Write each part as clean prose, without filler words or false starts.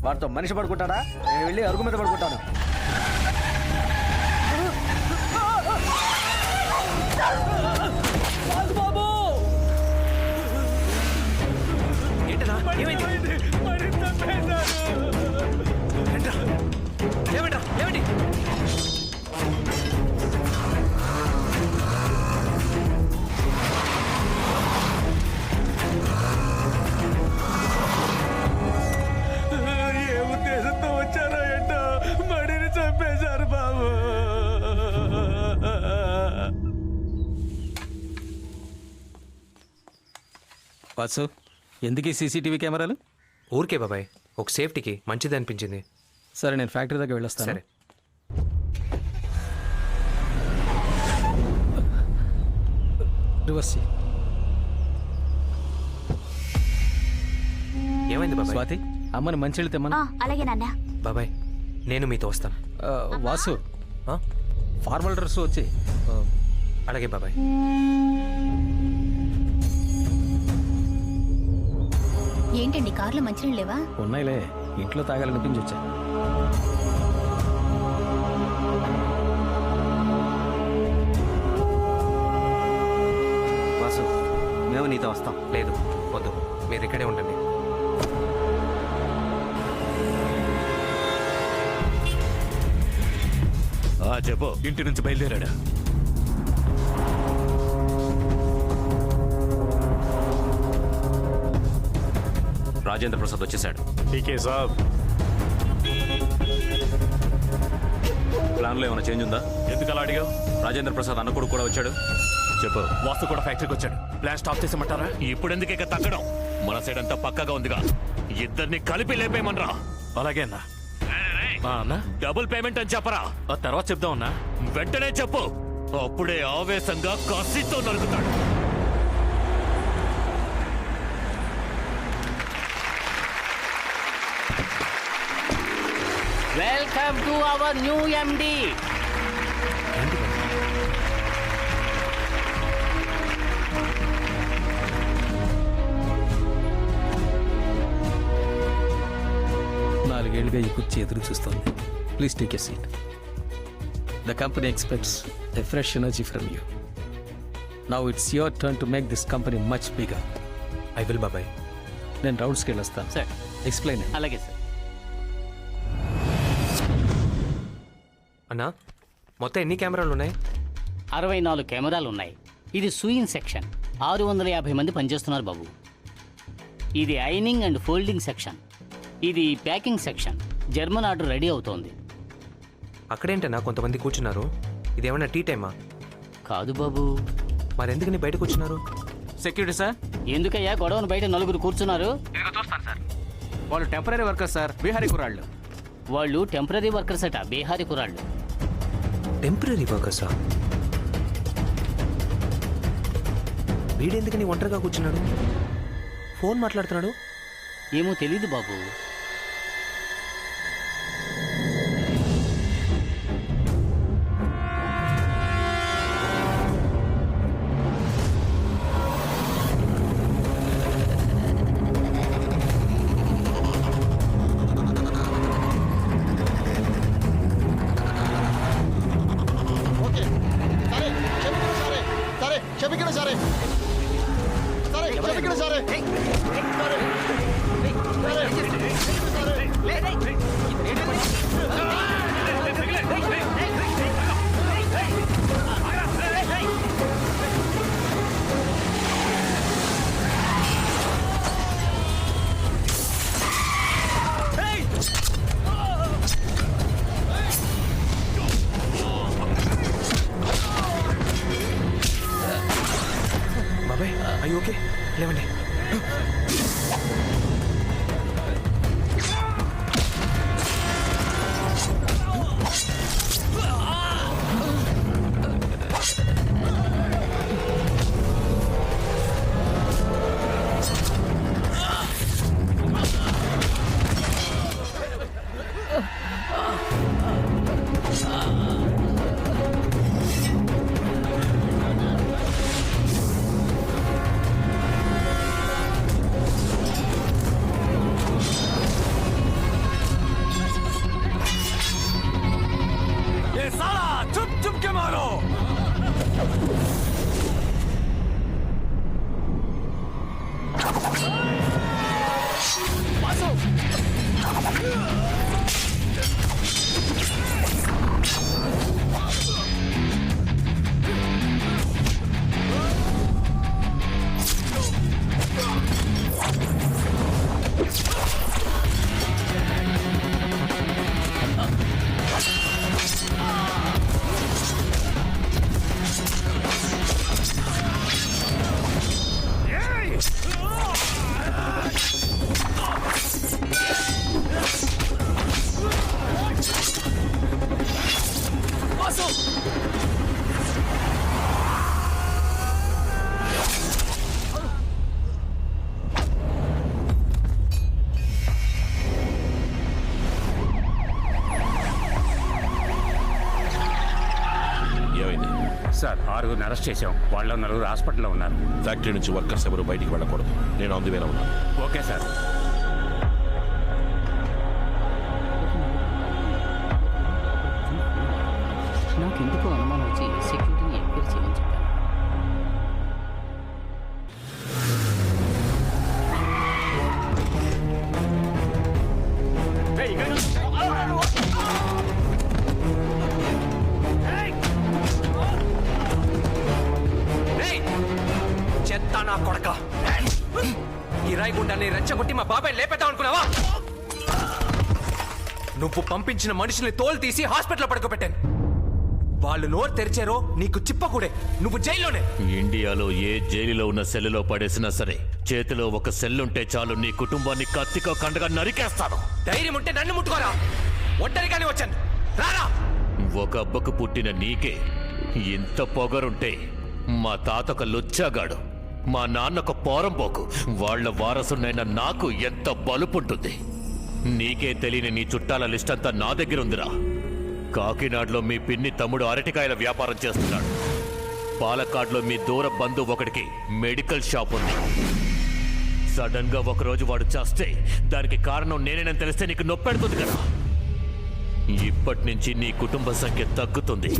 వాడితో మనిషి పడుకుంటాడా? నేను వెళ్ళి అరుగు మీద పడుకుంటాను. ఏమిటి? ఏ ఉద్దేశంతో వచ్చారో ఏంటో మడిని చంపేశారు బాబు. వాసు, ఎందుకు ఈ సీసీటీవీ కెమెరాలు? ఊరికే బాబాయ్, ఒక సేఫ్టీకి మంచిది అనిపించింది. సరే, నేను ఫ్యాక్టరీ దగ్గర వెళ్ళొస్తాను. సరే. రివర్స్ చెయ్. ఏమైంది బాబాయ్? స్వాతి, అమ్మని మంచి తెమ్మను. అలాగే నాన్న. బాబాయ్, నేను మీతో వస్తాను. వాసు, ఆ? ఫార్మల్ డ్రెస్ వచ్చి. అలాగే బాబాయ్. ఏంటండి కార్లో మంచినీళ్ళు లేవా? ఉన్నాయిలే, ఇంట్లో తాగాలనిపించి వచ్చా. వాసు, మేము నీతో వస్తాం. లేదు, వద్దు, మీరు ఇక్కడే ఉండండి. చెప్పు, ఇంటి నుంచి బయలుదేరాడా? రాజేంద్ర ప్రసాద్ వచ్చేసాడు. ఠీకే సాబ్. ప్లాన్లో ఏమైనా చేంజ్ ఉందా? ఎందుకు అలా అడిగావు? రాజేంద్ర ప్రసాద్ అన్న కొడుకు కూడా వచ్చాడు. చెప్పు. వాస్తు కూడా ఫ్యాక్టరీకి వచ్చాడు. ప్లాన్ స్టాప్ చేసేమంటారా? ఇప్పుడు ఎందుకు ఇక తగ్గడం? మన సైడ్ అంతా పక్కగా ఉందిగా. ఇద్దరిని కలిపి లేపేయమనరా. అలాగే అన్నా. అన్నా, డబుల్ పేమెంట్ అని చెప్పరా. ఆ తర్వాత చెప్దాం అన్నా. వెంటనే చెప్పు, అప్పుడే ఆవేశంగా కసితో నరుకుతాడు. Welcome to our new MD. నాలుగేళ్లుగా ఈ కుర్చీ ఎదురు చూస్తుంది. Please take a seat. The company expects a fresh energy from you. Now it's your turn to make this company much bigger. I will బాబాయ్. నేను రౌండ్స్కి వెళ్ళొస్తాను. సార్. ఎక్స్ప్లెయిన్. అలాగే సార్. అన్నా, మొత్తం ఎన్ని కెమెరాలు ఉన్నాయి? 64 కెమెరాలు ఉన్నాయి. ఇది సూయింగ్ సెక్షన్. 650 మంది పనిచేస్తున్నారు బాబు. ఇది ఐనింగ్ అండ్ ఫోల్డింగ్ సెక్షన్. ఇది packing section. German order ready అవుతోంది. అక్కడేంటన్నా కొంతమంది కూర్చున్నారు? ఇదేమన్నా టీ టైమా? కాదు బాబు. మరెందుకు నీ బయట కూర్చున్నారు? Security sir. ఎందుకయ్యా గొడవను బయట నలుగురు కూర్చున్నారు? వాళ్ళు టెంపరీ వర్కర్ సార్, బీహారీ కుర్రాళ్ళు. వాళ్ళు టెంపరీ వర్కర్స్ అట, బీహారీ కురాళ్ళు. టెంపరీ వర్కర్సా? వీడెందుకని ఒంటరిగా కూర్చున్నాడు? ఫోన్ మాట్లాడుతున్నాడు. ఏమో తెలీదు బాబు. నలుగురిని అరెస్ట్ చేశాం. వాళ్ళ నలుగురు హాస్పిటల్లో ఉన్నారు. ఫ్యాక్టరీ నుంచి వర్కర్స్ ఎవరు బయటికి వెళ్ళకూడదు. నేను ఆన్ ది వేలో ఉన్నాను. Okay sir. నాకెందుకు అనుమానం వచ్చి సెక్యూరిటీని ఎంక్వైరీ చేయమని చెప్పాను. చెత్త నా కొడక, కిరాయి గుండాన్ని రెచ్చగొట్టి మా బాబాయ్ లేపేద్దాం అనుకున్నావా? నువ్వు పంపించిన మనుషుల్ని తోలు తీసి హాస్పిటల్లో పడుకోబెట్టాను. వాళ్ళు నోరు తెరిచారో నీకు చిప్పకూడే. నువ్వు జైల్లోనే. ఇండియాలో ఏ జైలులో ఉన్న సెల్లులో పడేసినా సరే, చేతిలో ఒక సెల్లుంటే చాలు నీ కుటుంబాన్ని కత్తికో కండగా నరికేస్తాను. ధైర్యం ఉంటే నన్ను ముట్టుకోరా. ఒంటరిగానే వచ్చాను, రారా. ఒక అబ్బకు పుట్టిన నీకే ఇంత పొగరుంటే మా తాతొక లుచ్చాగాడు, మా నాన్నొక పోరంపోకు, వాళ్ల వారసునైన నాకు ఎంత బలుపుంటుంది. నీకే తెలియని నీ చుట్టాల లిస్ట్ అంతా నా దగ్గర ఉందిరా. కాకినాడలో మీ పిన్ని తమ్ముడు అరటికాయల వ్యాపారం చేస్తున్నాడు. పాలక్కాడ్లో మీ దూర బంధువు ఒకడికి మెడికల్ షాప్ ఉంది. సడన్ గా ఒకరోజు వాడు చేస్తే దానికి కారణం నేనేనని తెలిస్తే నీకు నొప్పెడుతుంది కదా. ఇప్పటి నుంచి నీ కుటుంబ సంఖ్య తగ్గుతుంది.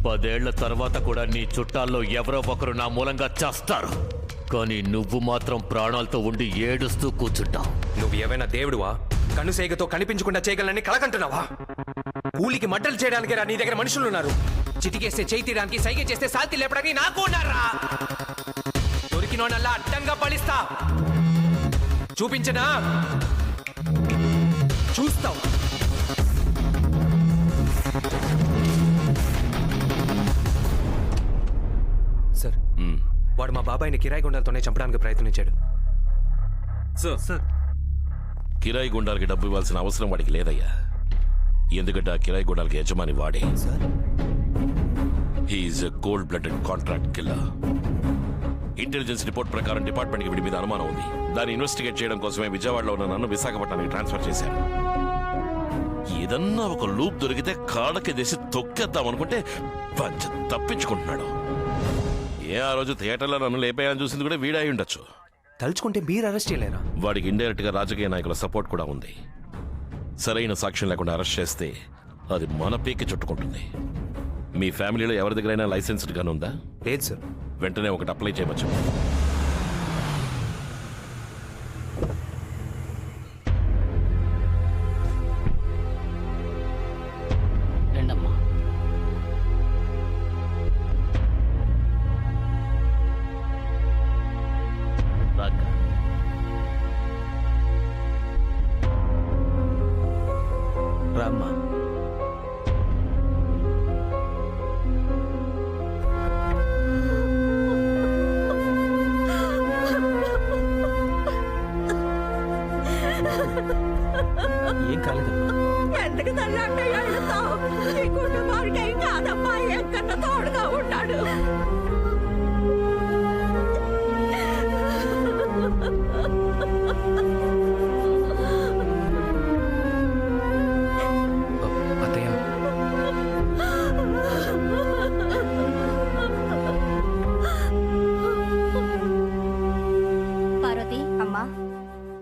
10 ఏళ్ల తర్వాత కూడా నీ చుట్టాల్లో ఎవరో ఒకరు నా మూలంగా చేస్తారు. కానీ నువ్వు మాత్రం ప్రాణాలతో ఉండి ఏడుస్తూ కూర్చుంటావు. నువ్వు ఏమైనా దేవుడువా? కనుసేగతో కనిపించకుండా చేయగలని కలకంటున్నావా? కూలికి మడ్డలు చేయడానికి రా నీ దగ్గర మనుషులున్నారు. చిటికేస్తే చేయి తీయడానికి, సైగ చేస్తే సాల్తి లేపడానికి నాకు ఉన్నారా? దొరికినోనల్లా అడ్డంగా పలిస్తా. చూపించనా? చూస్తావు. సార్, వాడు మా బాబాయిని కిరాయి గుండాలతోనే చంపడానికి ప్రయత్నించాడు. సార్, కిరాయి గుండాలకి డబ్బు ఇవ్వాల్సిన అవసరం వాడికి లేదయ్యా. ఎందుకంటే ఆ కిరాయి గుండాలకి యజమాని వాడే. He's a cold blooded contract killer. Intelligence report ప్రకారం డిపార్ట్మెంట్కి వీడి మీద అనుమానం ఉంది. దాన్ని ఇన్వెస్టిగేట్ చేయడం కోసమే విజయవాడలో ఉన్న నన్ను విశాఖపట్నానికి ట్రాన్స్ఫర్ చేశారు. ఏదన్నా ఒక లూప్ దొరికితే కాళ్ళకి దేశి తొక్కేద్దాం అనుకుంటే తప్పించుకుంటున్నాడు. ఆ రోజు థియేటర్లో నన్ను లేపేయాలని చూసింది కూడా వీడే అయి ఉండొచ్చు. తలుచుకుంటే మీరు అరెస్ట్ చేయలేరా? వాడికి ఇండైరెక్ట్ గా రాజకీయ నాయకుల సపోర్ట్ కూడా ఉంది. సరైన సాక్ష్యం లేకుండా అరెస్ట్ చేస్తే అది మన పీకి చుట్టుకుంటుంది. మీ ఫ్యామిలీలో ఎవరి దగ్గరైనా లైసెన్స్డ్ గన్ ఉందా? లేదు సార్. వెంటనే ఒకటి అప్లై చేయవచ్చు. రండమ్మా. రామ్మా. ఏం కాలేదమ్మా. ఎందుకు తల్లి అంటే వెళ్తావు? నీ కుటుంబానికి ఏం కాదమ్మా, ఎక్కడ తోడుగా ఉన్నాడు. అత్తయ్య, పార్వతి, అమ్మా,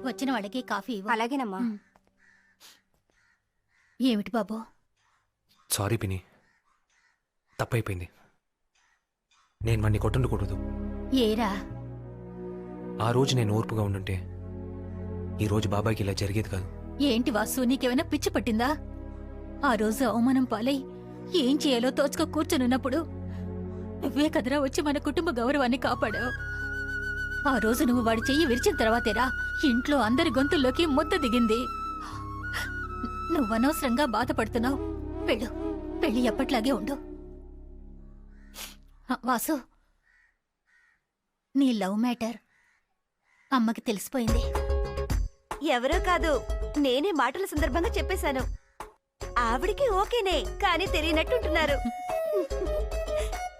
వచ్చిన వాళ్ళకి కాఫీ ఇవ్వు. అలాగేనమ్మా. ఏమిటి బాబు? సారీ పిని, తప్పైపోయింది. నేను వాణ్ణి కొట్టుండకూడదు. ఏరా? ఆ రోజు నేను ఓర్పుగా ఉండుంటే ఈ రోజు బాబాయ్కి ఇలా జరిగేది కాదు. ఏంటి వాసు, నీకేమైనా పిచ్చి పట్టిందా? ఆ రోజు అవమానం పాలై ఏం చేయాలో తోచుకో కూర్చొనున్నప్పుడు నువ్వే కదరా వచ్చి మన కుటుంబ గౌరవాన్ని కాపాడావు. ఆ రోజు నువ్వు వాడి చెయ్యి విరిచిన తర్వాతేరా ఇంట్లో అందరి గొంతుల్లోకి ముద్ద దిగింది. నువ్వనవసరంగా బాధపడుతున్నావు. పెళ్ళి ఎప్పట్లాగే ఉండు. వాసు, నీ లవ్ మ్యాటర్ అమ్మకి తెలిసిపోయింది. ఎవరో కాదు, నేనే మాటల సందర్భంగా చెప్పేశాను. ఆవిడికి ఓకేనే, కానీ తెలియనట్టుంటున్నారు.